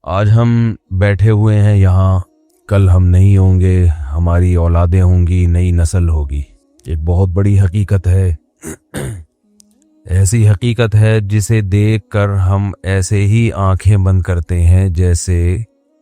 آج ہم بیٹھے ہوئے ہیں یہاں، کل ہم نہیں ہوں گے، ہماری اولادیں ہوں گی، نئی نسل ہوگی۔ ایک بہت بڑی حقیقت ہے، ایسی حقیقت ہے جسے دیکھ کر ہم ایسے ہی آنکھیں بند کرتے ہیں جیسے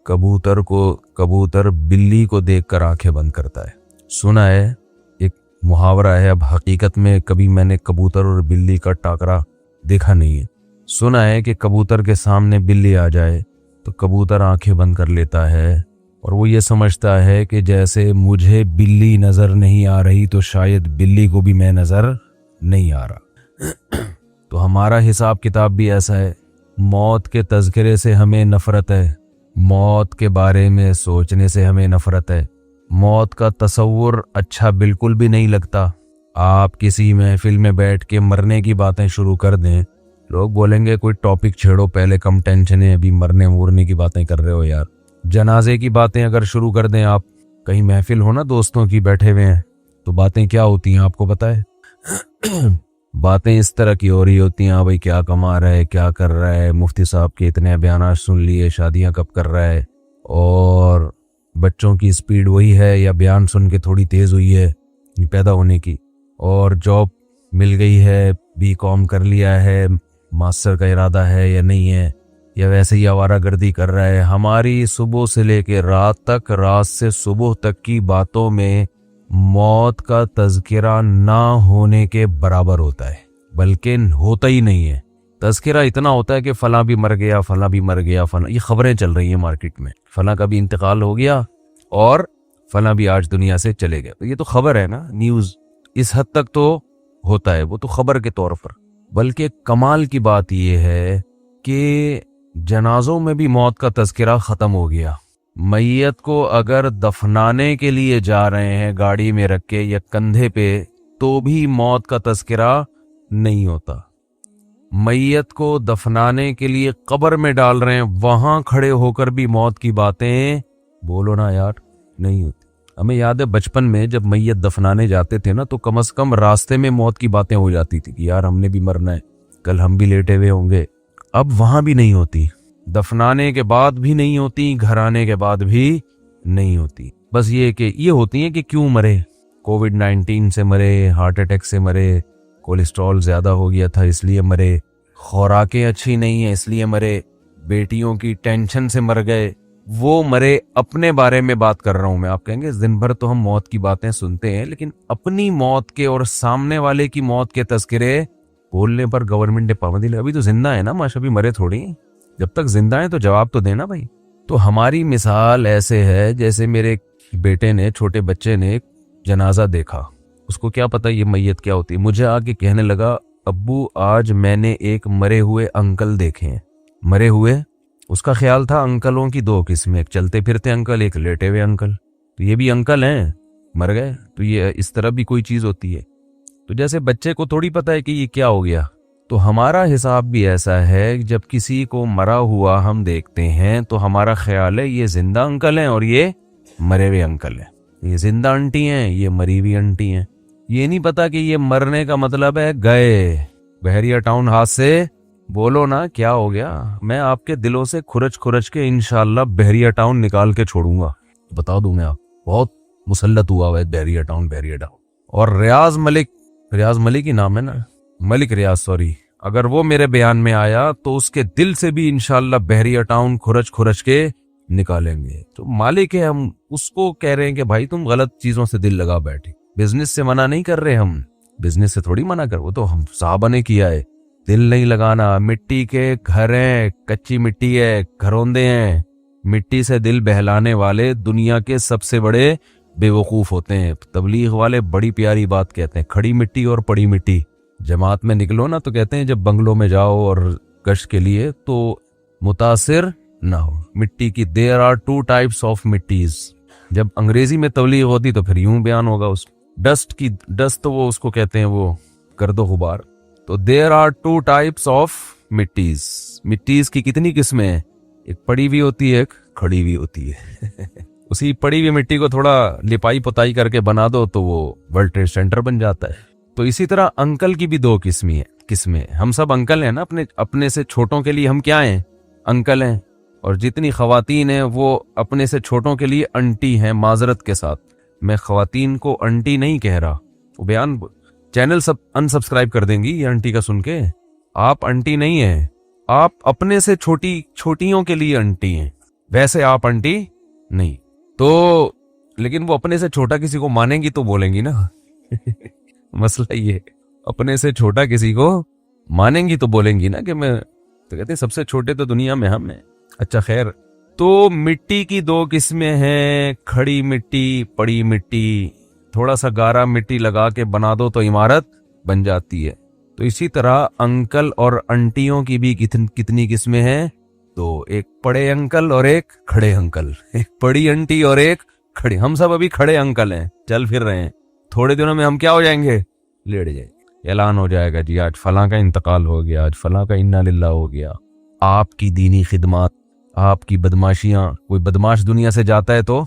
کبوتر بلی کو دیکھ کر آنکھیں بند کرتا ہے۔ سنا ہے، ایک محاورہ ہے، اب حقیقت میں کبھی میں نے کبوتر اور بلی کا ٹاکرا دیکھا نہیں ہے۔ سنا ہے کہ کبوتر کے سامنے بلی آ جائے تو کبوتر آنکھیں بند کر لیتا ہے اور وہ یہ سمجھتا ہے کہ جیسے مجھے بلی نظر نہیں آ رہی تو شاید بلی کو بھی میں نظر نہیں آ رہا۔ تو ہمارا حساب کتاب بھی ایسا ہے۔ موت کے تذکرے سے ہمیں نفرت ہے، موت کے بارے میں سوچنے سے ہمیں نفرت ہے، موت کا تصور اچھا بالکل بھی نہیں لگتا۔ آپ کسی محفل میں بیٹھ کے مرنے کی باتیں شروع کر دیں، لوگ بولیں گے کوئی ٹاپک چھیڑو، پہلے کم ٹینشن ہے، ابھی مرنے مورنے کی باتیں کر رہے ہو یار۔ جنازے کی باتیں اگر شروع کر دیں، آپ کہیں محفل ہو نا دوستوں کی بیٹھے ہوئے ہیں، تو باتیں کیا ہوتی ہیں آپ کو پتہ ہے؟ باتیں اس طرح کی ہو رہی ہوتی ہیں، ہاں بھائی کیا کما رہا ہے، کیا کر رہا ہے، مفتی صاحب کے اتنے بیانات سن لیے، شادیاں کب کر رہا ہے، اور بچوں کی سپیڈ وہی ہے یا بیان سن کے تھوڑی تیز ہوئی ہے پیدا ہونے کی، اور جاب مل گئی ہے، BCom کر لیا ہے، ماسٹر کا ارادہ ہے یا نہیں ہے، یا ویسے ہی آوارہ گردی کر رہا ہے۔ ہماری صبح سے لے کے رات تک، رات سے صبح تک کی باتوں میں موت کا تذکرہ نہ ہونے کے برابر ہوتا ہے، بلکہ ہوتا ہی نہیں ہے۔ تذکرہ اتنا ہوتا ہے کہ فلاں بھی مر گیا، فلاں بھی مر گیا، فلاں، یہ خبریں چل رہی ہیں مارکیٹ میں، فلاں کا بھی انتقال ہو گیا اور فلاں بھی آج دنیا سے چلے گئے۔ تو یہ تو خبر ہے نا، نیوز اس حد تک تو ہوتا ہے، وہ تو خبر کے طور پر۔ بلکہ کمال کی بات یہ ہے کہ جنازوں میں بھی موت کا تذکرہ ختم ہو گیا۔ میت کو اگر دفنانے کے لیے جا رہے ہیں گاڑی میں رکھ کے یا کندھے پہ، تو بھی موت کا تذکرہ نہیں ہوتا۔ میت کو دفنانے کے لیے قبر میں ڈال رہے ہیں، وہاں کھڑے ہو کر بھی موت کی باتیں بولو نا یار، نہیں ہوتی۔ ہمیں یاد ہے بچپن میں جب میت دفنانے جاتے تھے نا، تو کم از کم راستے میں موت کی باتیں ہو جاتی تھی کہ یار ہم نے بھی مرنا ہے، کل ہم بھی لیٹے ہوئے ہوں گے۔ اب وہاں بھی نہیں ہوتی، دفنانے کے بعد بھی نہیں ہوتی، گھر آنے کے بعد بھی نہیں ہوتی۔ بس یہ کہ یہ ہوتی ہیں کہ کیوں مرے، کووڈ-19 سے مرے، ہارٹ اٹیک سے مرے، کولیسٹرول زیادہ ہو گیا تھا اس لیے مرے، خوراکیں اچھی نہیں ہیں اس لیے مرے، بیٹیوں کی ٹینشن سے مر گئے، وہ مرے۔ اپنے بارے میں بات کر رہا ہوں میں۔ آپ کہیں گے دن بھر تو ہم موت کی باتیں سنتے ہیں، لیکن اپنی موت کے اور سامنے والے کی موت کے تذکرے بولنے پر گورنمنٹ نے پابندی لگا۔ ابھی تو زندہ ہے نا ماشاء، ابھی مرے تھوڑی، جب تک زندہ ہیں تو جواب تو دینا بھائی۔ تو ہماری مثال ایسے ہے جیسے میرے بیٹے نے، چھوٹے بچے نے جنازہ دیکھا، اس کو کیا پتہ یہ میت کیا ہوتی ہے، مجھے آ کے کہنے لگا ابو آج میں نے ایک مرے ہوئے انکل دیکھے ہیں۔ مرے ہوئے، اس کا خیال تھا انکلوں کی دو قسمیں، ایک چلتے پھرتے انکل، ایک لیٹے ہوئے انکل۔ تو یہ بھی انکل ہیں، مر گئے، تو یہ اس طرح بھی کوئی چیز ہوتی ہے۔ تو جیسے بچے کو تھوڑی پتہ ہے کہ یہ کیا ہو گیا، تو ہمارا حساب بھی ایسا ہے، جب کسی کو مرا ہوا ہم دیکھتے ہیں تو ہمارا خیال ہے یہ زندہ انکل ہیں اور یہ مرے ہوئے انکل ہیں، یہ زندہ انٹی ہیں، یہ مری ہوئی انٹی ہیں۔ یہ نہیں پتا کہ یہ مرنے کا مطلب ہے گئے۔ بحریہ ٹاؤن ہاتھ سے بولو نا کیا ہو گیا، میں آپ کے دلوں سے کھرچ کے انشاءاللہ بحریہ ٹاؤن نکال کے چھوڑوں گا، بتا دوں میں آپ، بہت مسلط ہوا ہے بحریہ ٹاؤن۔ اور ریاض ملک ہی نام ہے نا، ملک ریاض، سوری، اگر وہ میرے بیان میں آیا تو اس کے دل سے بھی انشاءاللہ بحریہ ٹاؤن کھرچ کے نکالیں گے۔ تو مالک ہے، ہم اس کو کہہ رہے ہیں کہ بھائی تم غلط چیزوں سے دل لگا بیٹھے۔ بزنس سے منع نہیں کر رہے ہم، بزنس سے تھوڑی منع کر، وہ تو ہم صحابہ نے کیا ہے، دل نہیں لگانا۔ مٹی کے گھر ہیں، کچی مٹی ہے، گھروندے ہیں، مٹی سے دل بہلانے والے دنیا کے سب سے بڑے بے وقوف ہوتے ہیں۔ تبلیغ والے بڑی پیاری بات کہتے ہیں، کھڑی مٹی اور پڑی مٹی۔ جماعت میں نکلو نا تو کہتے ہیں جب بنگلوں میں جاؤ اور گشت کے لیے تو متاثر نہ ہو مٹی کی۔ there are two types of مٹیز۔ جب انگریزی میں تبلیغ ہوتی تو پھر یوں بیان ہوگا، اس ڈسٹ تو وہ اس کو کہتے ہیں وہ گرد و غبار۔ تو there are two types of مٹیز۔ مٹیز کی کتنی قسمیں ہیں، ایک پڑی ہوئی ہوتی ہے، ایک کھڑی ہوئی ہوتی ہے۔ اسی پڑی ہوئی مٹی کو تھوڑا لپائی پتائی کر کے بنا دو تو وہ ورلڈ ٹریڈ سینٹر بن جاتا ہے۔ تو اسی طرح انکل کی بھی دو قسمیں، ہم سب انکل ہیں نا، اپنے سے چھوٹوں کے لیے ہم کیا ہیں، انکل ہیں۔ اور جتنی خواتین ہیں وہ اپنے سے چھوٹوں کے لیے انٹی ہیں. معذرت کے ساتھ میں خواتین کو انٹی نہیں کہہ رہا. وہ بیان چینل سب انسبسکرائب کر دیں گی یہ انٹی کا سن کے. آپ انٹی نہیں ہیں, آپ اپنے سے چھوٹیوں کے لیے انٹی ہیں, ویسے آپ انٹی نہیں. تو لیکن وہ اپنے سے چھوٹا کسی کو مانیں گی تو بولیں گی نا. مسئلہ یہ اپنے سے چھوٹا کسی کو مانیں گی تو بولیں گی نا کہ میں تو کہتے ہیں سب سے چھوٹے تو دنیا میں ہم ہیں. اچھا خیر, تو مٹی کی دو قسمیں ہیں, کھڑی مٹی, پڑی مٹی. تھوڑا سا گارا مٹی لگا کے بنا دو تو عمارت بن جاتی ہے. تو اسی طرح انکل اور انٹیوں کی بھی کتنی قسمیں ہیں؟ تو ایک پڑے انکل اور ایک کھڑے انکل, ایک پڑی انٹی اور ایک کھڑے. ہم سب ابھی کھڑے انکل ہیں, چل پھر رہے ہیں. تھوڑے دنوں میں ہم کیا ہو جائیں گے؟ لیٹ جائیں گے. اعلان ہو جائے گا جی آج فلاں کا انتقال ہو گیا, آج فلاں کا انا للہ ہو گیا. آپ کی دینی خدمات, آپ کی بدماشیاں, کوئی بدماش دنیا سے جاتا ہے تو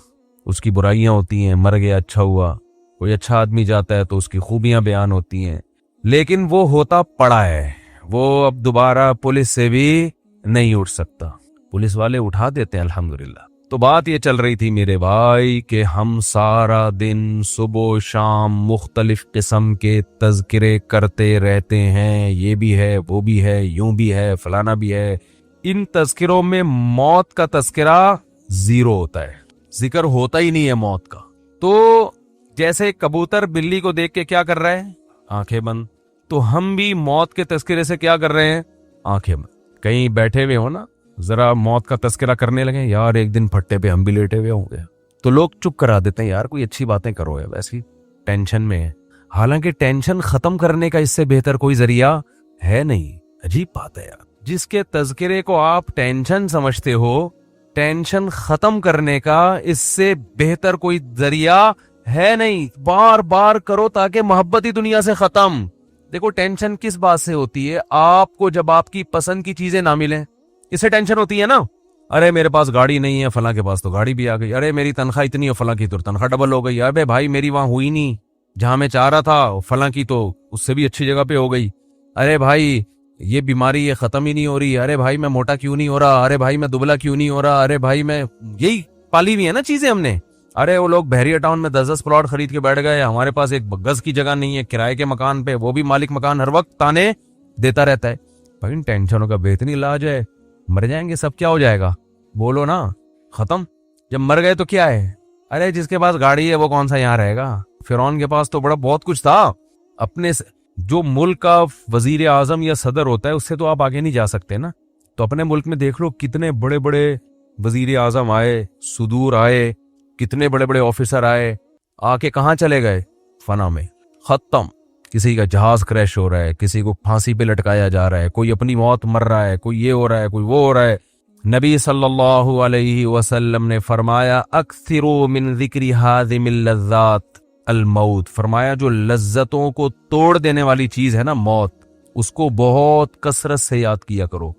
اس کی برائیاں ہوتی ہیں, مر گیا اچھا ہوا. کوئی اچھا آدمی جاتا ہے تو اس کی خوبیاں بیان ہوتی ہیں, لیکن وہ ہوتا پڑا ہے, وہ اب دوبارہ پولیس سے بھی نہیں اٹھ سکتا. پولیس والے اٹھا دیتے ہیں الحمدللہ. تو بات یہ چل رہی تھی میرے بھائی کہ ہم سارا دن صبح و شام مختلف قسم کے تذکرے کرتے رہتے ہیں. یہ بھی ہے, وہ بھی ہے, یوں بھی ہے, فلانا بھی ہے. ان تذکروں میں موت کا تذکرہ زیرو ہوتا ہے, ذکر ہوتا ہی نہیں ہے موت کا. تو جیسے کبوتر بلی کو دیکھ کے کیا کر رہا ہے؟ آنکھیں بند. تو ہم بھی موت کے تذکرے سے کیا کر رہے ہیں؟ آنکھیں بند. کہیں بیٹھے ہوئے ہو نا, ذرا موت کا تذکرہ کرنے لگے, یار ایک دن پھٹے پہ ہم بھی لیٹے ہوئے ہوں گے, تو لوگ چپ کرا دیتے ہیں, یار کوئی اچھی باتیں کرو, ہے ویسی ٹینشن میں ہے. حالانکہ ٹینشن ختم کرنے کا اس سے بہتر کوئی ذریعہ ہے نہیں. عجیب بات ہے یار, جس کے تذکرے کو آپ ٹینشن سمجھتے ہو, ٹینشن ختم کرنے کا اس سے بہتر کوئی ذریعہ ہے نہیں. بار بار کرو تاکہ محبت ہی دنیا سے ختم. دیکھو ٹینشن کس بات سے ہوتی ہے؟ آپ کو جب آپ کی پسند کی چیزیں نہ ملیں, اس سے ٹینشن ہوتی ہے نا. ارے میرے پاس گاڑی نہیں ہے, فلاں کے پاس تو گاڑی بھی آ گئی. ارے میری تنخواہ اتنی ہے, فلاں کی تو تنخواہ ڈبل ہو گئی. ابے بھائی میری وہاں ہوئی نہیں جہاں میں چاہ رہا تھا, فلاں کی تو اس سے بھی اچھی جگہ پہ ہو گئی. ارے بھائی یہ بیماری یہ ختم ہی نہیں ہو رہی. ارے بھائی میں موٹا کیوں نہیں ہو رہا. ارے بھائی میں دبلا کیوں نہیں ہو رہا. ارے بھائی میں, یہی پالی ہوئی ہے نا چیزیں ہم نے. ارے وہ لوگ بحریہ ٹاؤن میں 10 پلاٹ خرید کے بیٹھ گئے, ہمارے پاس ایک گز کی جگہ نہیں ہے کرائے کے مکان پہ, وہ بھی مالک مکان ہر وقت تانے دیتا رہتا ہے. بھائی ان ٹینشنوں کا بہترین علاج ہے, مر جائیں گے سب, کیا ہو جائے گا؟ بولو نا, ختم. جب مر گئے تو کیا ہے؟ ارے جس کے پاس گاڑی ہے وہ کون سا یہاں رہے گا. فرعون کے پاس تو بڑا بہت کچھ تھا. اپنے جو ملک کا وزیر اعظم یا صدر ہوتا ہے اس سے تو آپ آگے نہیں جا سکتے نا. تو اپنے ملک میں دیکھ لو کتنے بڑے بڑے وزیر اعظم آئے, صدور آئے, کتنے بڑے بڑے آفیسر آئے, آ کے کہاں چلے گئے؟ فنا میں, ختم. کسی کا جہاز کریش ہو رہا ہے, کسی کو پھانسی پہ لٹکایا جا رہا ہے, کوئی اپنی موت مر رہا ہے, کوئی یہ ہو رہا ہے, کوئی وہ ہو رہا ہے. نبی صلی اللہ علیہ وسلم نے فرمایا اکثروا من ذکر ہاذم اللذات الموت. فرمایا جو لذتوں کو توڑ دینے والی چیز ہے نا موت, اس کو بہت کثرت سے یاد کیا کرو,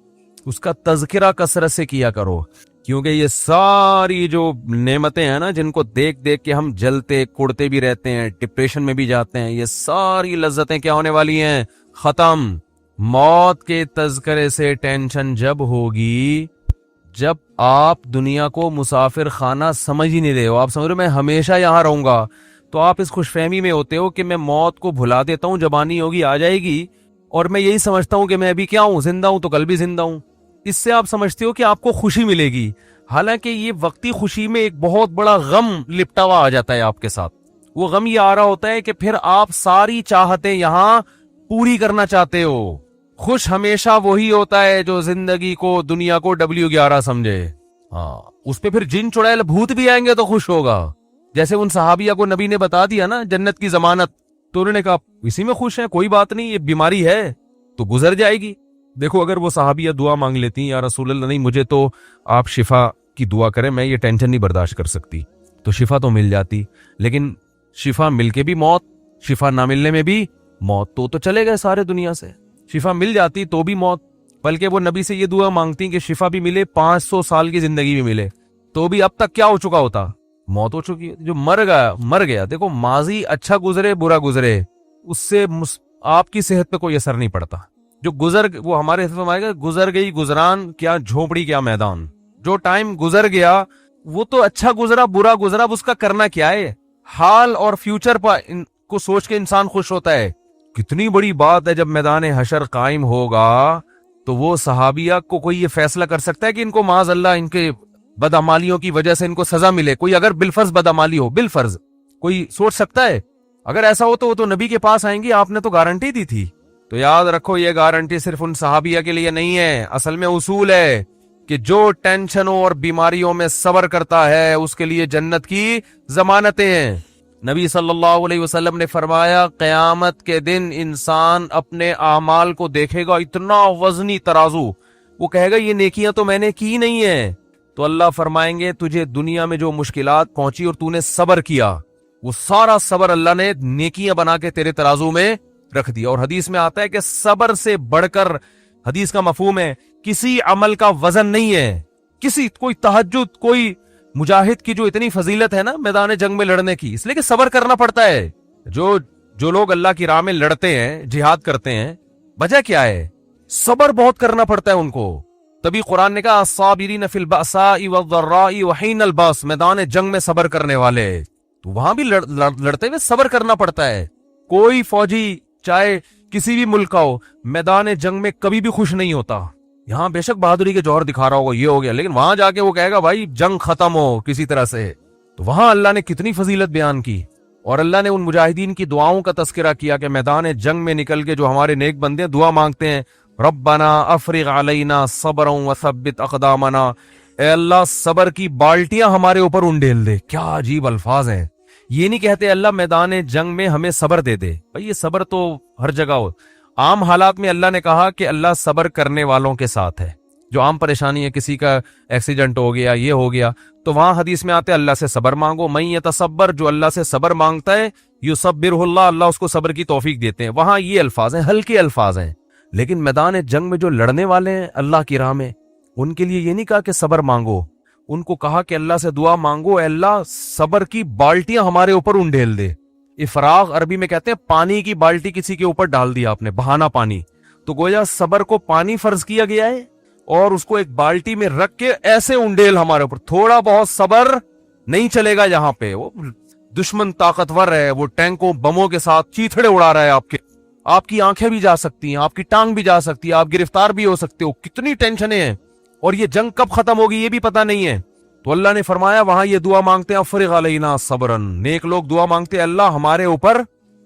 اس کا تذکرہ کثرت سے کیا کرو. کیونکہ یہ ساری جو نعمتیں ہیں نا جن کو دیکھ دیکھ کے ہم جلتے کڑتے بھی رہتے ہیں, ڈپریشن میں بھی جاتے ہیں, یہ ساری لذتیں کیا ہونے والی ہیں؟ ختم. موت کے تذکرے سے ٹینشن جب ہوگی جب آپ دنیا کو مسافر خانہ سمجھ ہی نہیں رہے ہو. آپ سمجھ رہے ہو میں ہمیشہ یہاں رہوں گا, تو آپ اس خوش فہمی میں ہوتے ہو کہ میں موت کو بھلا دیتا ہوں, جبانی ہوگی آ جائے گی, اور میں یہی سمجھتا ہوں کہ میں ابھی کیا ہوں, زندہ ہوں تو کل بھی زندہ ہوں. اس سے آپ سمجھتے ہو کہ آپ کو خوشی ملے گی, حالانکہ یہ وقتی خوشی میں ایک بہت بڑا غم لپٹا ہوا آ جاتا ہے آپ کے ساتھ. وہ غم یہ آ رہا ہوتا ہے کہ پھر آپ ساری چاہتیں یہاں پوری کرنا چاہتے ہو. خوش ہمیشہ وہی ہوتا ہے جو زندگی کو, دنیا کو W11 سمجھے. ہاں, اس پہ پھر جن چڑیل بھوت بھی آئیں گے تو خوش ہوگا. جیسے ان صحابیہ کو نبی نے بتا دیا نا جنت کی ضمانت, تو انہوں نے کہا اسی میں خوش ہیں, کوئی بات نہیں, یہ بیماری ہے تو گزر جائے گی. دیکھو اگر وہ صحابیہ دعا مانگ لیتی, یا رسول اللہ نہیں مجھے تو آپ شفا کی دعا کریں, میں یہ ٹینشن نہیں برداشت کر سکتی, تو شفا تو مل جاتی. لیکن شفا مل کے بھی موت, شفا نہ ملنے میں بھی موت, تو چلے گئے سارے دنیا سے. شفا مل جاتی تو بھی موت, بلکہ وہ نبی سے یہ دعا مانگتی کہ شفا بھی ملے, 500 سال کی زندگی بھی ملے, تو بھی اب تک کیا ہو چکا ہوتا؟ موت ہو چکی ہے. جو مر گیا. دیکھو ماضی اچھا گزرے برا گزرے, اس سے آپ کی صحت پہ کوئی اثر نہیں پڑتا. جو وہ ہمارے حصے میں آئے گا, گزر گئی گزران کیا جھوپڑی کیا میدان. جو ٹائم گزر گیا وہ تو اچھا گزرا برا گزرا، اب اس کا کرنا کیا ہے؟ حال اور فیوچر کو سوچ کے انسان خوش ہوتا ہے۔ کتنی بڑی بات ہے جب میدان حشر قائم ہوگا تو وہ صحابیہ کو کوئی یہ فیصلہ کر سکتا ہے کہ ان کو معاذ اللہ ان کے بدعمالیوں کی وجہ سے ان کو سزا ملے؟ کوئی اگر بالفرض بدعمالی ہو، بالفرض کوئی سوچ سکتا ہے؟ اگر ایسا ہو تو وہ تو نبی کے پاس آئیں گی، آپ نے تو گارنٹی دی تھی۔ تو یاد رکھو یہ گارنٹی صرف ان صحابیہ کے لیے نہیں ہے، اصل میں اصول ہے کہ جو ٹینشنوں اور بیماریوں میں صبر کرتا ہے اس کے لیے جنت کی ضمانتیں ہیں۔ نبی صلی اللہ علیہ وسلم نے فرمایا قیامت کے دن انسان اپنے اعمال کو دیکھے گا، اتنا وزنی ترازو، وہ کہے گا یہ نیکیاں تو میں نے کی نہیں ہیں، تو اللہ فرمائیں گے تجھے دنیا میں جو مشکلات پہنچی اور تو نے صبر کیا، وہ سارا صبر اللہ نے نیکیاں بنا کے تیرے ترازو میں رکھ دیا۔ اور حدیث میں آتا ہے کہ صبر سے بڑھ کر، حدیث کا مفہوم ہے، کسی عمل کا وزن نہیں ہے، کوئی تہجد، کوئی مجاہد کی جو اتنی فضیلت ہے نا میدان جنگ میں لڑنے کی، اس لیے کہ صبر کرنا پڑتا ہے۔ جو لوگ اللہ کی راہ میں لڑتے ہیں، جہاد کرتے ہیں، وجہ کیا ہے؟ صبر بہت کرنا پڑتا ہے ان کو۔ تبھی قرآن نے کہا الصابرین فی البأساء والضراء وحین الباس، میدان جنگ میں صبر کرنے والے، تو وہاں بھی لڑتے ہوئے صبر کرنا پڑتا ہے۔ کوئی فوجی چاہے کسی بھی ملک کا ہو، میدان جنگ میں کبھی بھی خوش نہیں ہوتا۔ یہاں بے شک بہادری کے جوہر دکھا رہا ہوگا، یہ ہو گیا، لیکن وہاں جا کے وہ کہے گا بھائی جنگ ختم ہو کسی طرح سے۔ تو وہاں اللہ نے کتنی فضیلت بیان کی، اور اللہ نے ان مجاہدین کی دعاؤں کا تذکرہ کیا کہ میدان جنگ میں نکل کے جو ہمارے نیک بندے دعا مانگتے ہیں، ربنا افرغ علینا صبرا وثبت اقدامنا، اے اللہ صبر کی بالٹیاں ہمارے اوپر انڈیل دے۔ کیا عجیب الفاظ ہیں، یہ نہیں کہتے اللہ میدان جنگ میں ہمیں صبر دے دے، بھائی یہ صبر تو ہر جگہ ہو۔ عام حالات میں اللہ نے کہا کہ اللہ صبر کرنے والوں کے ساتھ ہے، جو عام پریشانی ہے، کسی کا ایکسیڈنٹ ہو گیا، یہ ہو گیا، تو وہاں حدیث میں آتے اللہ سے صبر مانگو، من یتصبر، جو اللہ سے صبر مانگتا ہے یصبرہ اللہ، اللہ اس کو صبر کی توفیق دیتے ہیں۔ وہاں یہ الفاظ ہیں، ہلکے الفاظ ہیں، لیکن میدان جنگ میں جو لڑنے والے ہیں اللہ کی راہ میں، ان کے لیے یہ نہیں کہا کہ صبر مانگو، ان کو کہا کہ اللہ سے دعا مانگو، اے اللہ صبر کی بالٹیاں ہمارے اوپر انڈیل دے۔ افراغ عربی میں کہتے ہیں پانی کی بالٹی کسی کے اوپر ڈال دیا آپ نے، بہانا پانی، تو گویا صبر کو پانی فرض کیا گیا ہے اور اس کو ایک بالٹی میں رکھ کے ایسے انڈیل ہمارے اوپر۔ تھوڑا بہت صبر نہیں چلے گا یہاں پہ، وہ دشمن طاقتور ہے، وہ ٹینکوں بموں کے ساتھ چیتھڑے اڑا رہا ہے، آپ کی آنکھیں بھی جا سکتی ہیں، آپ کی ٹانگ بھی جا سکتی ہے، آپ گرفتار بھی ہو سکتے ہو، کتنی ٹینشنیں ہیں، اور یہ جنگ کب ختم ہوگی یہ بھی پتہ نہیں ہے۔ تو اللہ نے فرمایا وہاں یہ دعا مانگتے ہیں افرغ علینا صبرا، نیک لوگ دعا مانگتے ہیں اللہ ہمارے اوپر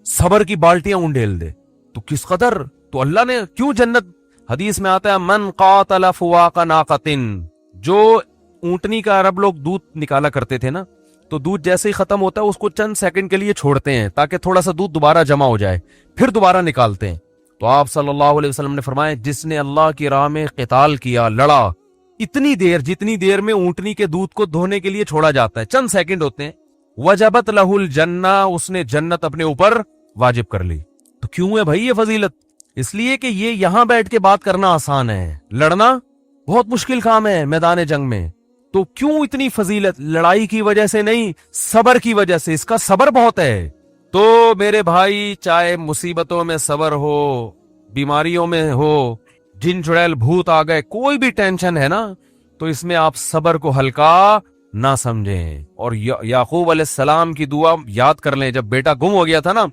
صبر کی بالٹیاں انڈیل دے۔ تو کس قدر، تو اللہ نے کیوں جنت، حدیث میں آتا ہے من قاتل فواق ناقۃ، جو اونٹنی کا عرب لوگ دودھ نکالا کرتے تھے نا، تو دودھ جیسے ہی ختم ہوتا ہے اس کو چند سیکنڈ کے لیے چھوڑتے ہیں تاکہ تھوڑا سا دودھ دوبارہ جمع ہو جائے، پھر دوبارہ نکالتے ہیں۔ تو آپ صلی اللہ علیہ وسلم نے فرمایا جس نے اللہ کی راہ میں قتال کیا، لڑا، اتنی دیر جتنی دیر میں اونٹنی کے دودھ کو دھونے کے لیے چھوڑا جاتا ہے، چند سیکنڈ ہوتے ہیں، وجبت لہ الجنہ، اس نے جنت اپنے اوپر واجب کر لی۔ تو کیوں ہے بھائی یہ فضیلت؟ اس لیے کہ یہ یہاں بیٹھ کے بات کرنا آسان ہے، لڑنا بہت مشکل کام ہے میدان جنگ میں۔ تو کیوں اتنی فضیلت؟ لڑائی کی وجہ سے نہیں، صبر کی وجہ سے، اس کا صبر بہت ہے۔ تو میرے بھائی چاہے مصیبتوں میں صبر ہو، بیماریوں میں ہو، جن چڑیل بھوت آ گئے، کوئی بھی ٹینشن ہے نا، تو اس میں آپ صبر کو ہلکا نہ سمجھیں۔ اور یعقوب علیہ السلام کی دعا یاد کر لیں، جب بیٹا گم ہو گیا تھا نا،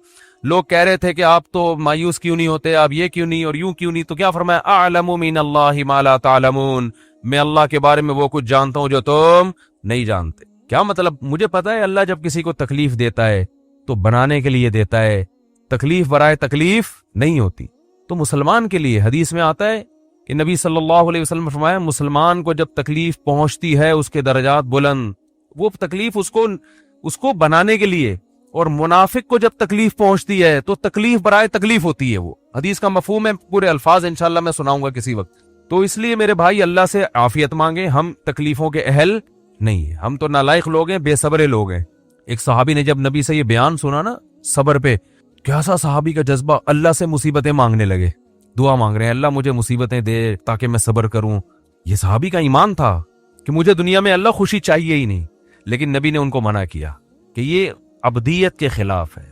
لوگ کہہ رہے تھے کہ آپ تو مایوس کیوں نہیں ہوتے، آپ یہ کیوں نہیں اور یوں کیوں نہیں، تو کیا فرمایا اعلم من اللہ ما لا تعلمون، میں اللہ کے بارے میں وہ کچھ جانتا ہوں جو تم نہیں جانتے۔ کیا مطلب؟ مجھے پتا ہے اللہ جب کسی کو تکلیف دیتا ہے تو بنانے کے لیے دیتا ہے، تکلیف برائے تکلیف نہیں ہوتی۔ تو مسلمان کے لیے حدیث میں آتا ہے کہ نبی صلی اللہ علیہ وسلم نے فرمایا مسلمان کو جب تکلیف پہنچتی ہے اس کے درجات بلند، وہ تکلیف اس کو بنانے کے لیے، اور منافق کو جب تکلیف پہنچتی ہے تو تکلیف برائے تکلیف ہوتی ہے۔ وہ حدیث کا مفہوم ہے، پورے الفاظ انشاءاللہ میں سناؤں گا کسی وقت۔ تو اس لیے میرے بھائی اللہ سے عافیت مانگیں، ہم تکلیفوں کے اہل نہیں ہیں، ہم تو نالائق لوگ ہیں، بے صبر لوگ ہیں۔ ایک صحابی نے جب نبی سے یہ بیان سنا نا صبر پہ، کیسا صحابی کا جذبہ، اللہ سے مصیبتیں مانگنے لگے، دعا مانگ رہے ہیں اللہ مجھے مصیبتیں دے تاکہ میں صبر کروں۔ یہ صحابی کا ایمان تھا کہ مجھے دنیا میں اللہ خوشی چاہیے ہی نہیں، لیکن نبی نے ان کو منع کیا کہ یہ عبدیت کے خلاف ہے،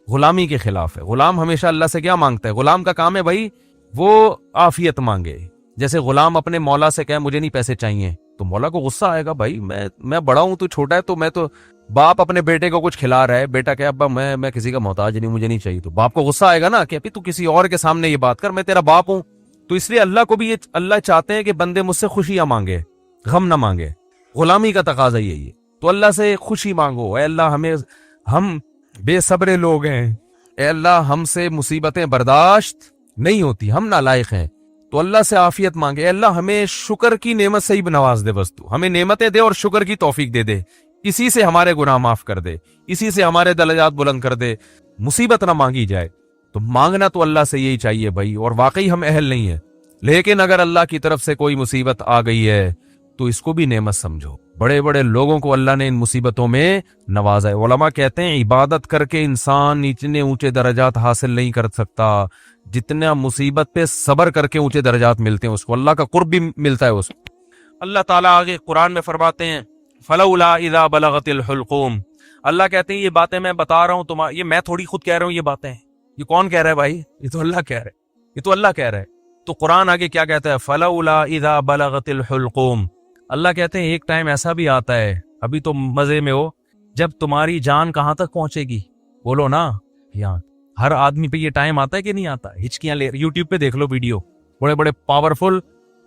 غلامی کے خلاف ہے۔ غلام ہمیشہ اللہ سے کیا مانگتا ہے؟ غلام کا کام ہے بھائی وہ عافیت مانگے، جیسے غلام اپنے مولا سے کہے مجھے نہیں پیسے چاہیے، تو مولا کو غصہ آئے گا بھائی میں بڑا ہوں تو چھوٹا ہے, تو میں تو باپ اپنے بیٹے کو کچھ کھلا رہا ہے, بیٹا کہ ابا میں کسی کا محتاج نہیں, مجھے نہیں چاہیے, تو باپ کو غصہ آئے گا نا کہ ابھی تو کسی اور کے سامنے یہ بات کر, میں تیرا باپ ہوں. تو اس لیے اللہ کو بھی اللہ چاہتے ہیں کہ بندے مجھ سے خوشیاں مانگے, غم نہ مانگے. غلامی کا تقاضا یہی ہے. تو اللہ سے خوشی مانگو, اے اللہ ہم بے صبر لوگ ہیں, اے اللہ ہم سے مصیبتیں برداشت نہیں ہوتی, ہم نالائق ہیں. تو اللہ سے عافیت مانگے, اے اللہ ہمیں شکر کی نعمت سے ہی نواز دے, بس تو ہمیں نعمتیں دے اور شکر کی توفیق دے دے, اسی سے ہمارے گناہ معاف کر دے, اسی سے ہمارے درجات بلند کر دے, مصیبت نہ مانگی جائے. تو مانگنا تو اللہ سے یہی چاہیے بھائی, اور واقعی ہم اہل نہیں ہیں. لیکن اگر اللہ کی طرف سے کوئی مصیبت آ گئی ہے تو اس کو بھی نعمت سمجھو. بڑے بڑے لوگوں کو اللہ نے ان مصیبتوں میں نوازا ہے. علماء کہتے ہیں عبادت کر کے انسان اتنے اونچے درجات حاصل نہیں کر سکتا جتنا مصیبت پہ صبر کر کے اونچے درجات ملتے ہیں اس کو, اللہ کا قرب بھی ملتا ہے اس کو. اللہ تعالیٰ آگے قرآن میں فرماتے ہیں فلولا اذا بلغت الحلقوم. اللہ کہتے ہیں یہ باتیں میں بتا رہا ہوں یہ میں تھوڑی خود کہہ رہا ہوں, یہ باتیں یہ کون کہہ رہا ہے بھائی, یہ تو اللہ کہہ رہا ہے, یہ تو اللہ کہہ رہا ہے. تو قرآن آگے کیا کہتا ہے فلولا اذا بلغت الحلقوم. اللہ کہتے ہیں ایک ٹائم ایسا بھی آتا ہے, ابھی تو مزے میں ہو, جب تمہاری جان کہاں تک پہنچے گی, بولو نا. یہاں ہر آدمی پہ یہ ٹائم آتا ہے کہ نہیں آتا, ہچکیاں لے, یوٹیوب پہ دیکھ لو ویڈیو, بڑے بڑے پاورفل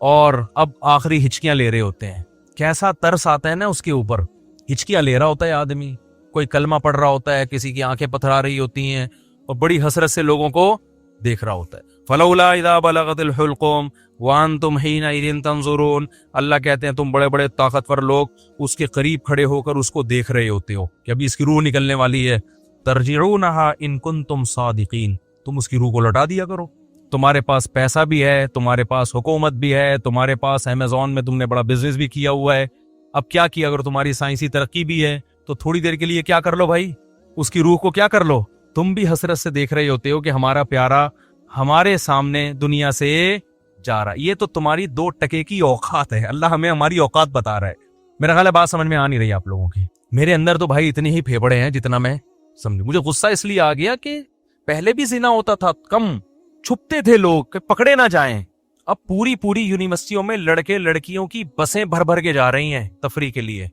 اور اب آخری ہچکیاں لے رہے ہوتے ہیں, کیسا ترس آتا ہے نا اس کے اوپر. ہچکیاں لے رہا ہوتا ہے آدمی, کوئی کلمہ پڑھ رہا ہوتا ہے, کسی کی آنکھیں پتھرا رہی ہوتی ہیں اور بڑی حسرت سے لوگوں کو دیکھ رہا ہوتا ہے. فلولا اذا بلغت الحلقوم وانتم حینئذ تنظرون. اللہ کہتے ہیں تم بڑے بڑے طاقتور لوگ اس کے قریب کھڑے ہو کر اس کو دیکھ رہے ہوتے ہو کہ ابھی اس کی روح نکلنے والی ہے. ترجعونها ان کنتم صادقین. تم اس کی روح کو لوٹا دیا کرو. تمہارے پاس پیسہ بھی ہے, تمہارے پاس حکومت بھی ہے, تمہارے پاس امیزون میں تم نے بڑا بزنس بھی کیا ہوا ہے. اب کیا کیا, اگر تمہاری سائنسی ترقی بھی ہے تو تھوڑی دیر کے لیے کیا کر لو بھائی, اس کی روح کو کیا کر لو. تم بھی حسرت سے دیکھ رہے ہوتے ہو کہ ہمارا پیارا ہمارے سامنے دنیا سے جا رہا ہے. یہ تو تمہاری 2 ٹکے کی اوقات ہے. اللہ ہمیں ہماری اوقات بتا رہا ہے. میرا خیال ہے بات سمجھ میں آ نہیں رہی آپ لوگوں کی. میرے اندر تو بھائی اتنے ہی پھیپڑے ہیں جتنا میں سمجھوں. مجھے غصہ اس لیے آ گیا کہ پہلے بھی زنا ہوتا تھا, کم چھپتے تھے لوگ کہ پکڑے نہ جائیں. اب پوری یونیورسٹیوں میں لڑکے لڑکیوں کی بسیں بھر کے جا رہی ہیں تفریح کے لیے.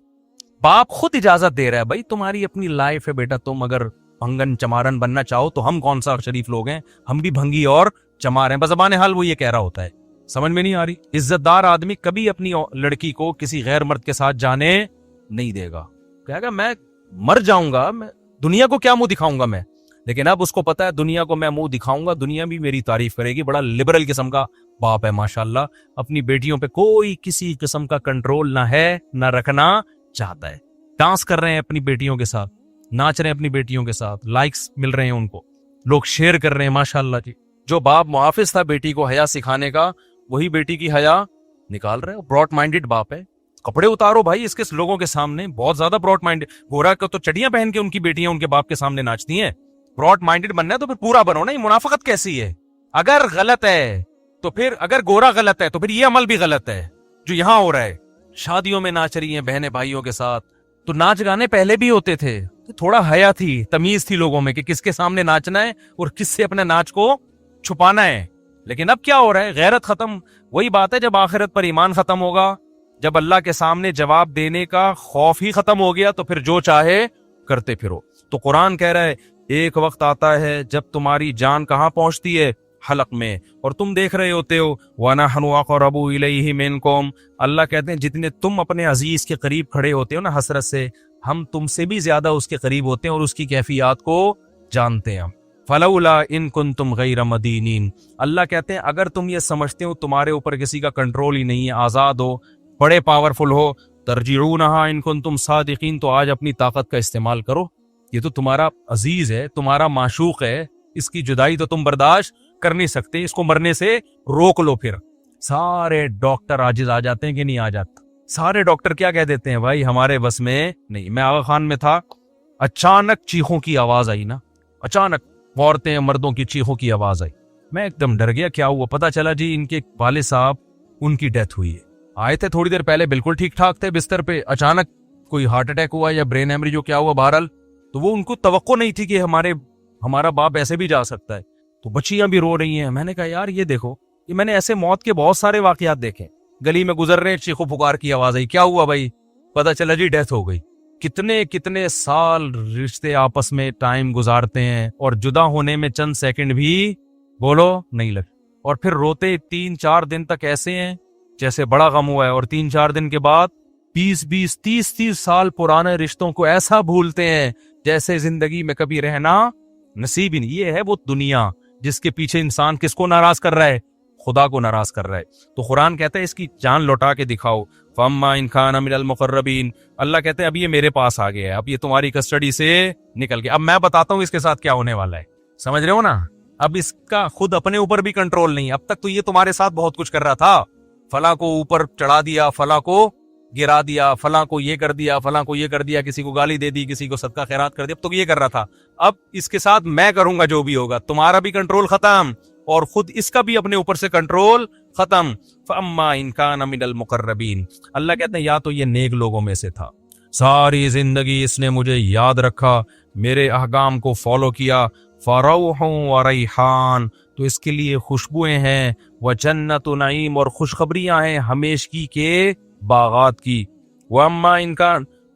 باپ خود اجازت دے رہا ہے, بھائی تمہاری اپنی لائف ہے بیٹا, تم اگر بھنگن چمارن بننا چاہو تو ہم کون سا شریف لوگ ہیں, ہم بھی بھنگی اور چمار ہیں. بزبان حال وہ یہ کہہ رہا ہوتا ہے, سمجھ میں نہیں آ رہی. عزت دار آدمی کبھی اپنی لڑکی کو کسی غیر مرد کے ساتھ جانے نہیں دے گا, کہے گا میں مر جاؤں گا, میں دنیا کو کیا منہ دکھاؤں گا میں. لیکن اب اس کو پتا ہے دنیا کو میں منہ دکھاؤں گا, دنیا بھی میری تعریف کرے گی. بڑا لبرل قسم کا باپ ہے ماشاءاللہ, اپنی بیٹیوں پہ کوئی کسی قسم کا کنٹرول نہ ہے نہ رکھنا چاہتا ہے. ڈانس کر رہے ہیں اپنی بیٹیوں کے ساتھ, ناچ رہے ہیں اپنی بیٹیوں کے ساتھ, لائکس مل رہے ہیں ان کو, لوگ شیئر کر رہے ہیں ماشاءاللہ جی. جو باپ محافظ تھا بیٹی کو حیا سکھانے کا, وہی بیٹی کی حیا نکال رہے. براڈ مائنڈڈ باپ ہے. کپڑے اتارو بھائی اس کے لوگوں کے سامنے, بہت زیادہ براڈ مائنڈڈ. گورا کو تو چٹیاں پہن کے ان کی بیٹیاں ان کے باپ کے سامنے ناچتی ہیں. براڈ مائنڈڈ بننا ہے تو پھر پورا بنو نا. یہ منافقت کیسی ہے؟ اگر غلط ہے تو پھر, اگر گورا غلط ہے تو پھر یہ عمل بھی غلط ہے جو یہاں ہو رہا ہے. شادیوں میں ناچ رہی ہیں بہنیں بھائیوں کے ساتھ, تو ناچ گانے پہلے بھی ہوتے تھے, تھوڑا حیا تھی, تمیز تھی لوگوں میں کہ کس کے سامنے ناچنا ہے اور کس سے اپنے ناچ کو چھپانا ہے. لیکن اب کیا ہو رہا ہے, غیرت ختم. وہی بات ہے, جب آخرت پر ایمان ختم ہوگا, جب اللہ کے سامنے جواب دینے کا خوف ہی ختم ہو گیا, تو پھر جو چاہے کرتے پھرو. تو قرآن کہہ رہا ہے ایک وقت آتا ہے جب تمہاری جان کہاں پہنچتی ہے, حلق میں, اور تم دیکھ رہے ہوتے ہو. وَنَحْنُ أَقْرَبُ إِلَيْهِ مِنْكُمْ. اللہ کہتے ہیں جتنے تم اپنے عزیز کے قریب کھڑے ہوتے ہو نا حسرت سے, ہم تم سے بھی زیادہ اس کے قریب ہوتے ہیں اور اس کی کیفیات کو جانتے ہیں. فَلَوْلَا إِن كُنْتُمْ غَيْرَ مَدِينِينَ. اللہ کہتے ہیں اگر تم یہ سمجھتے ہو تمہارے اوپر کسی کا کنٹرول ہی نہیں ہے, آزاد ہو, بڑے پاورفل ہو, ترجعونها إن كنتم صادقین, تو آج اپنی طاقت کا استعمال کرو. یہ تو تمہارا عزیز ہے, تمہارا معشوق ہے, اس کی جدائی تو تم برداشت کر نہیں سکتے, اس کو مرنے سے روک لو. پھر سارے ڈاکٹر عاجز آ جاتے ہیں کہ نہیں آ جاتے؟ سارے ڈاکٹر کیا کہہ دیتے ہیں, بھائی ہمارے بس میں نہیں. میں آغا خان میں تھا, اچانک چیخوں کی آواز آئی نا, اچانک عورتیں مردوں کی چیخوں کی آواز آئی. میں ایک دم ڈر گیا, کیا ہوا؟ پتا چلا جی ان کے والد صاحب, ان کی ڈیتھ ہوئی ہے. آئے تھے تھوڑی دیر پہلے بالکل ٹھیک ٹھاک تھے بستر پہ, اچانک کوئی ہارٹ اٹیک ہوا یا برین ہیمریج جو کیا ہوا بہرحال. تو وہ ان کو توقع نہیں تھی کہ ہمارا باپ ایسے بھی جا سکتا ہے. تو بچیاں بھی رو رہی ہیں. میں نے کہا یار یہ دیکھو, یہ میں نے ایسے موت کے بہت سارے واقعات دیکھے. گلی میں گزر رہے ہیں, چیخو پکار کی آواز آئی, کیا ہوا بھائی؟ پتہ چلا جی ڈیتھ ہو گئی. کتنے کتنے سال رشتے آپس میں ٹائم گزارتے ہیں اور جدا ہونے میں چند سیکنڈ بھی بولو نہیں لگ, اور پھر روتے 3-4 دن تک ایسے ہیں جیسے بڑا غم ہوا ہے, اور 3-4 دن کے بعد 20-20 30-30 سال پرانے رشتوں کو ایسا بھولتے ہیں جیسے زندگی میں کبھی رہنا نصیب ہی نہیں. یہ ہے وہ دنیا جس کے پیچھے انسان کس کو ناراض کر رہا ہے؟ خدا کو ناراض کر رہا ہے. تو قرآن کہتا ہے اس کی جان لوٹا کے دکھاؤ. فَأَمَّا إِنْ كَانَ مِنَ الْمُقَرَّبِينَ, اللہ کہتے ہیں اب یہ میرے پاس آ گیا ہے, اب یہ تمہاری کسٹڈی سے نکل گیا. اب میں بتاتا ہوں اس کے ساتھ کیا ہونے والا ہے, سمجھ رہے ہو نا؟ اب اس کا خود اپنے اوپر بھی کنٹرول نہیں. اب تک تو یہ تمہارے ساتھ بہت کچھ کر رہا تھا, فلاں کو اوپر چڑھا دیا, فلاں کو گرا دیا, فلاں کو یہ کر دیا, فلاں کو یہ کر دیا, کسی کو گالی دے دی, کسی کو صدقہ خیرات کر دیا, اب تو یہ کر رہا تھا. اب اس کے ساتھ میں کروں گا جو بھی ہوگا, تمہارا بھی کنٹرول ختم اور خود اس کا بھی اپنے اوپر سے کنٹرول ختم. فَأَمَّا إِنْ كَانَ مِنَ الْمُقَرَّبِينَ, اللہ کہتے ہیں یا تو یہ نیک لوگوں میں سے تھا, ساری زندگی اس نے مجھے یاد رکھا, میرے احکام کو فالو کیا. فَرَوْحٌ وَرَيْحَانٌ, تو اس کے لیے خوشبوئیں ہیں, وَجَنَّتُ نَعِيمٌ, اور خوشخبریاں ہیں ہمیشگی کے باغات کی. وَأَمَّا إِنْ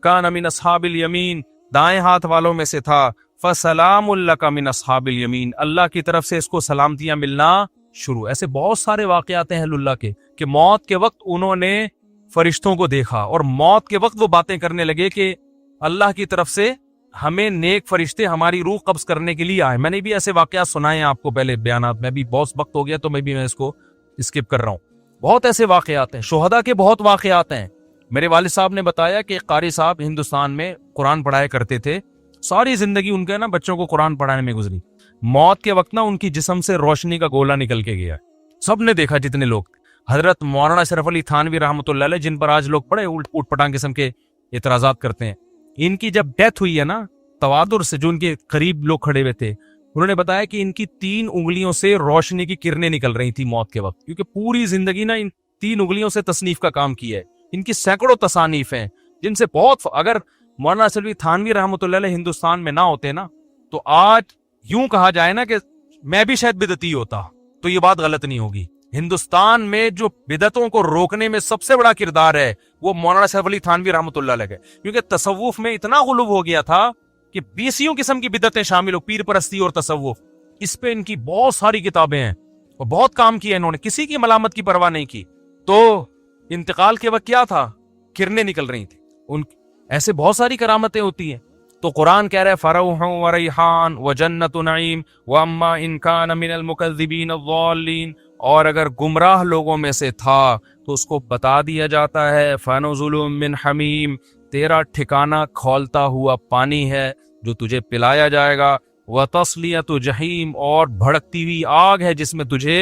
كَانَ مِنْ أَصْحَابِ الْيَمِينَ, دائیں ہاتھ والوں میں سے تھا. فَسَلَامٌ لَكَ مِنْ أَصْحَابِ الْيَمِينَ, اللہ کی طرف سے اس کو سلامتیاں ملنا شروع. ایسے بہت سارے واقعات ہیں اہل اللہ کے کہ موت کے وقت انہوں نے فرشتوں کو دیکھا اور موت کے وقت وہ باتیں کرنے لگے کہ اللہ کی طرف سے ہمیں نیک فرشتے ہماری روح قبض کرنے کے لیے آئے. میں نے بھی ایسے واقعات سنائے ہیں آپ کو پہلے بیانات میں, بھی بہت وقت ہو گیا تو میں اس کو اسکپ کر رہا ہوں. بہت ایسے واقعات ہیں, شہداء کے بہت واقعات ہیں. میرے والد صاحب نے بتایا کہ قاری صاحب ہندوستان میں قرآن پڑھایا کرتے تھے, ساری زندگی ان کے نا بچوں کو قرآن پڑھانے میں گزری. موت کے وقت نا ان کی جسم سے روشنی کا گولا نکل کے گیا, سب نے دیکھا جتنے لوگ. حضرت مولانا اشرف علی تھانوی رحمۃ اللہ علیہ, جن پر آج لوگ بڑے اوٹ پٹانگ قسم کے اعتراضات کرتے ہیں, ان کی جب ڈیتھ ہوئی ہے نا, تواتر سے جو ان کے قریب لوگ کھڑے ہوئے تھے, انہوں نے بتایا کہ ان کی 3 انگلیوں سے روشنی کی کرنیں نکل رہی تھی موت کے وقت, کیونکہ پوری زندگی نا ان 3 انگلیوں سے تصنیف کا کام کیا ہے. ان کی سینکڑوں تصانیف ہیں جن سے بہت, اگر مولانا اشرف علی تھانوی رحمۃ اللہ علیہ ہندوستان میں نہ ہوتے نا تو آج یوں کہا جائے نا کہ میں بھی شاید بدعتی ہوتا, تو یہ بات غلط نہیں ہوگی. ہندوستان میں جو بدعتوں کو روکنے میں سب سے بڑا کردار ہے وہ مولانا اشرف علی تھانوی رحمۃ اللہ علیہ ہے, کیونکہ تصوف میں اتنا غلو ہو گیا تھا کہ 20 قسم کی بدعتیں شامل ہو, پیر پرستی اور تصوف, اس پہ ان کی بہت ساری کتابیں ہیں اور بہت کام کیا انہوں نے, کسی کی ملامت کی پرواہ نہیں کی. تو انتقال کے وقت کیا تھا, کرنیں نکل رہی تھی ان, ایسے بہت ساری کرامتیں ہوتی ہیں. تو قرآن کہہ رہا ہے فَرَوْحٌ وَرَيْحَانٌ وَجَنَّتُ نَعِيمٌ وَأَمَّا إِنْ كَانَ مِنَ الْمُكَذِّبِينَ الضَّالِّينَ, اور اگر گمراہ لوگوں میں سے تھا تو اس کو بتا دیا جاتا ہے فَنُزُلٌ مِّنْ حَمِيمٍ, تیرا ٹھکانہ کھولتا ہوا پانی ہے جو تجھے پلایا جائے گا. وَتَصْلِيَةُ جَحِيمٍ, اور بھڑکتی ہوئی آگ ہے جس میں تجھے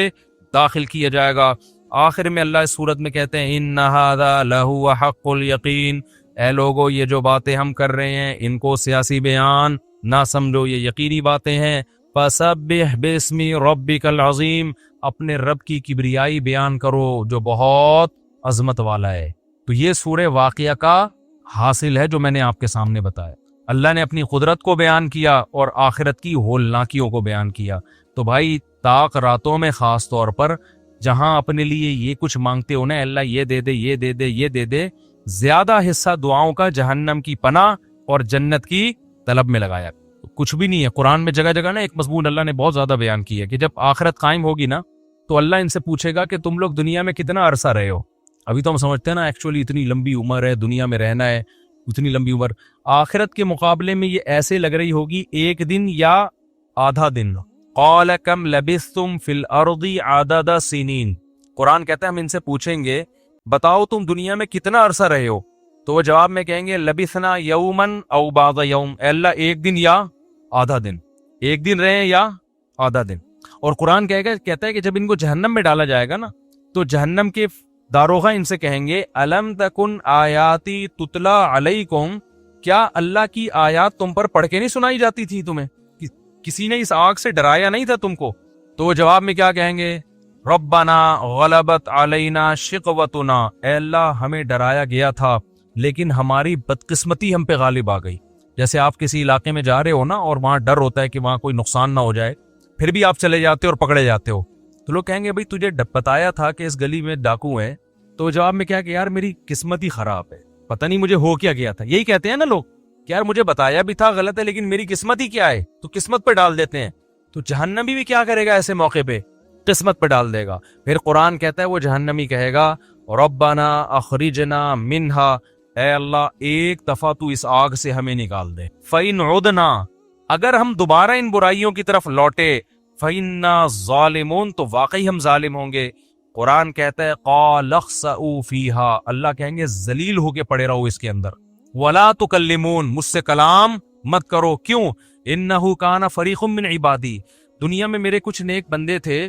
داخل کیا جائے گا. آخر میں اللہ اس صورت میں کہتے ہیں إِنَّ هَذَا لَهُوَ حَقُّ الْيَقِينِ, اے لوگو یہ جو باتیں ہم کر رہے ہیں ان کو سیاسی بیان نہ سمجھو, یہ یقینی باتیں ہیں. فَسَبِّحْ بِاسْمِ رَبِّكَ الْعَظِيمِ, اپنے رب کی کبریائی بیان کرو جو بہت عظمت والا ہے. تو یہ سورہ واقعہ کا حاصل ہے جو میں نے آپ کے سامنے بتایا. اللہ نے اپنی قدرت کو بیان کیا اور آخرت کی ہولناکیوں کو بیان کیا. تو بھائی طاق راتوں میں خاص طور پر جہاں اپنے لیے یہ کچھ مانگتے ہو نا, اللہ یہ دے دے, یہ دے دے, یہ دے دے, زیادہ حصہ دعاؤں کا جہنم کی پناہ اور جنت کی طلب میں لگایا. کچھ بھی نہیں ہے. قرآن میں جگہ جگہ نا ایک مضمون اللہ نے بہت زیادہ بیان کیا ہے کہ جب آخرت قائم ہوگی نا تو اللہ ان سے پوچھے گا کہ تم لوگ دنیا میں کتنا عرصہ رہے ہو. ابھی تو ہم سمجھتے ہیں نا ایکچولی اتنی لمبی عمر ہے, دنیا میں رہنا ہے, اتنی لمبی عمر. آخرت کے مقابلے میں یہ ایسے لگ رہی ہوگی 1 دن یا آدھا دن. قال کم لبثتم فی الارض عدد سنین, قرآن کہتا ہے ہم ان سے پوچھیں گے بتاؤ تم دنیا میں کتنا عرصہ رہے ہو, تو وہ جواب میں کہیں گے لبثنا یومن او بعض یوم, اے اللہ 1 دن یا آدھا دن, 1 دن رہے یا آدھا دن. اور قرآن کہتا ہے کہ جب ان کو جہنم میں ڈالا جائے گا نا تو جہنم کے داروغہ ان سے کہیں گے الم تکن آیاتی تتلا علیکم, کیا اللہ کی آیات تم پر پڑھ کے نہیں سنائی جاتی تھی تمہیں, کسی نے اس آگ سے ڈرایا نہیں تھا تم کو. تو وہ جواب میں کیا کہیں گے ربنا غلبت علینا شقوتنا, اے اللہ ہمیں ڈرایا گیا تھا لیکن ہماری بدقسمتی ہم پہ غالب آ گئی. جیسے آپ کسی علاقے میں جا رہے ہو نا اور وہاں ڈر ہوتا ہے کہ وہاں کوئی نقصان نہ ہو جائے, پھر بھی آپ چلے جاتے ہو اور پکڑے جاتے ہو, تو لوگ کہیں گے بھائی تجھے بتایا تھا کہ اس گلی میں ڈاکو ہیں, تو جواب میں کیا کہ یار میری قسمت ہی خراب ہے, پتہ نہیں مجھے ہو کیا گیا تھا. یہی کہتے ہیں نا لوگ کہ یار مجھے بتایا بھی تھا غلط ہے لیکن میری قسمت ہی کیا ہے, تو قسمت پہ ڈال دیتے ہیں. تو جہنمی بھی کیا کرے گا ایسے موقع پہ, قسمت پہ ڈال دے گا. پھر قرآن کہتا ہے وہ جہنمی کہے گا ربنا اخرجنا منہا, اے اللہ ایک دفعہ تو اس آگ سے ہمیں نکال دے. فَإِنْ عُدْنَا, اگر ہم دوبارہ ان برائیوں کی طرف لوٹے, فَإِنَّا ظَالِمُونَ, تو واقعی ہم ظالم ہوں گے. قرآن کہتا ہے قَالَ اخْسَئُوا فِيهَا, اللہ کہیں گے ذلیل ہو کے پڑے رہو اس کے اندر. وَلَا تُكَلِّمُونَ, مجھ سے کلام مت کرو. کیوں؟ إِنَّهُ كَانَ فَرِيقٌ مِّنْ عِبَادِي, دنیا میں میرے کچھ نیک بندے تھے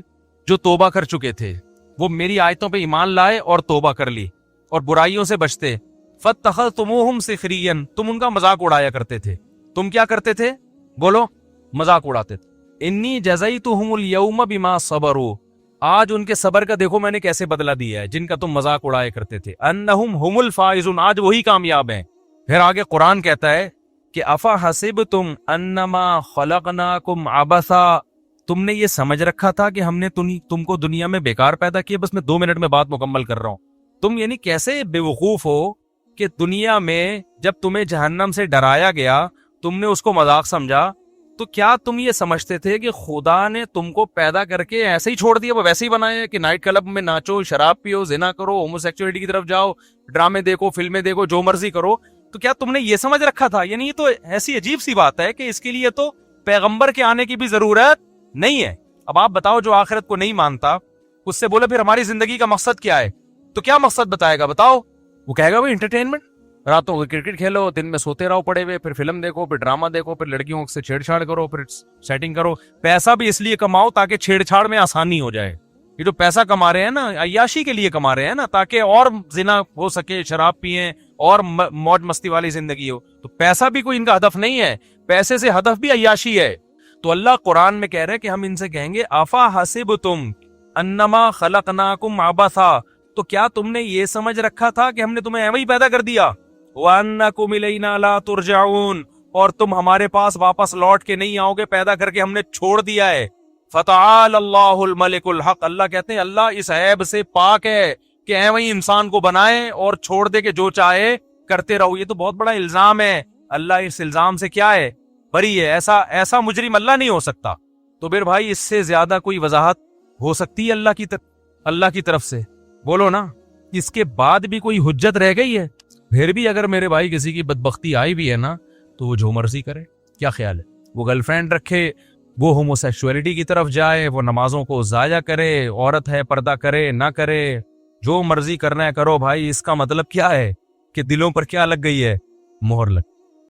جو توبہ کر چکے تھے, وہ میری آیتوں پہ ایمان لائے اور توبہ کر لی اور برائیوں سے بچتے. فَاتَّخَذْتُمُوهُمْ سِخْرِيًّا, تم ان کا مذاق اڑایا کرتے تھے. تم کیا کرتے تھے؟ بولو, مذاق اڑاتے تھے. انی جزیتہم اليوم بما صبروا, آج ان کے صبر کا دیکھو میں نے کیسے بدلہ دیا ہے جن کا تم مذاق اڑایا کرتے تھے. انہم ہم الفائزون, آج وہی کامیاب ہیں. پھر آگے قرآن کہتا ہے کہ افا حسبتم انما خلقناکم عبثا, تم نے یہ سمجھ رکھا تھا کہ ہم نے تم کو دنیا میں بیکار پیدا کیا. بس میں 2 منٹ میں بات مکمل کر رہا ہوں. تم یعنی کیسے بے وقوف ہو کہ دنیا میں جب تمہیں جہنم سے ڈرایا گیا تم نے اس کو مذاق سمجھا, تو کیا تم یہ سمجھتے تھے کہ خدا نے تم کو پیدا کر کے ایسے ہی چھوڑ دیا, وہ ویسے ہی بنایا کہ نائٹ کلب میں ناچو, شراب پیو, زنا کرو, ہومو سیکچولیٹی کی طرف جاؤ, ڈرامے دیکھو, فلمیں دیکھو, جو مرضی کرو. تو کیا تم نے یہ سمجھ رکھا تھا؟ یعنی یہ تو ایسی عجیب سی بات ہے کہ اس کے لیے تو پیغمبر کے آنے کی بھی ضرورت نہیں ہے. اب آپ بتاؤ جو آخرت کو نہیں مانتا اس سے بولے پھر ہماری زندگی کا مقصد کیا ہے, تو کیا مقصد بتائے گا بتاؤ؟ وہ کہے گا وہ انٹرٹینمنٹ, راتوں کو کرکٹ کھیلو, دن میں سوتے رہو پڑے ہوئے, پھر فلم دیکھو, پھر ڈرامہ دیکھو, پھر لڑکیوں سے چھیڑ چھاڑ کرو, پھر سیٹنگ کرو. پیسہ بھی اس لیے کماؤ تاکہ چھیڑ چھاڑ میں آسانی ہو جائے. یہ جو پیسہ کما رہے ہیں نا عیاشی کے لیے کما رہے ہیں نا, تاکہ اور زنا ہو سکے, شراب پئیں اور موج مستی والی زندگی ہو. تو پیسہ بھی کوئی ان کا ہدف نہیں ہے, پیسے سے ہدف بھی عیاشی ہے. تو اللہ قرآن میں کہہ رہے کہ ہم ان سے کہیں گے افا حسبتم انما خلقناکم عبثا, تو کیا تم نے یہ سمجھ رکھا تھا کہ ہم نے تمہیں ایویں ہی پیدا کر دیا؟ وَأَنَّكُمْ إِلَيْنَا لَا تُرْجَعُونَ, اور تم ہمارے پاس واپس لوٹ کے نہیں آؤ گے, پیدا کر کے ہم نے چھوڑ دیا ہے. فَتَعَالَ اللَّهُ الْمَلِكُ الْحَقُّ, اللہ کہتے ہیں اللہ اس عیب سے پاک ہے کہ ایویں ہی انسان کو بنائے اور چھوڑ دے کہ جو چاہے کرتے رہو. یہ تو بہت بڑا الزام ہے. اللہ اس الزام سے کیا ہے؟ بری ہے. ایسا مجرم اللہ نہیں ہو سکتا. تو پھر بھائی اس سے زیادہ کوئی وضاحت ہو سکتی ہے اللہ کی طرف سے؟ بولو نا. اس کے بعد بھی کوئی حجت رہ گئی ہے؟ پھر بھی اگر میرے بھائی کسی کی بدبختی آئی بھی ہے نا تو وہ جو مرضی کرے. کیا خیال ہے؟ وہ گرل فرینڈ رکھے, وہ ہومو سیکشولیٹی کی طرف جائے, وہ نمازوں کو ضائع کرے, عورت ہے پردہ کرے نہ کرے, جو مرضی کرنا ہے کرو بھائی. اس کا مطلب کیا ہے کہ دلوں پر کیا لگ گئی ہے؟ مہر لگ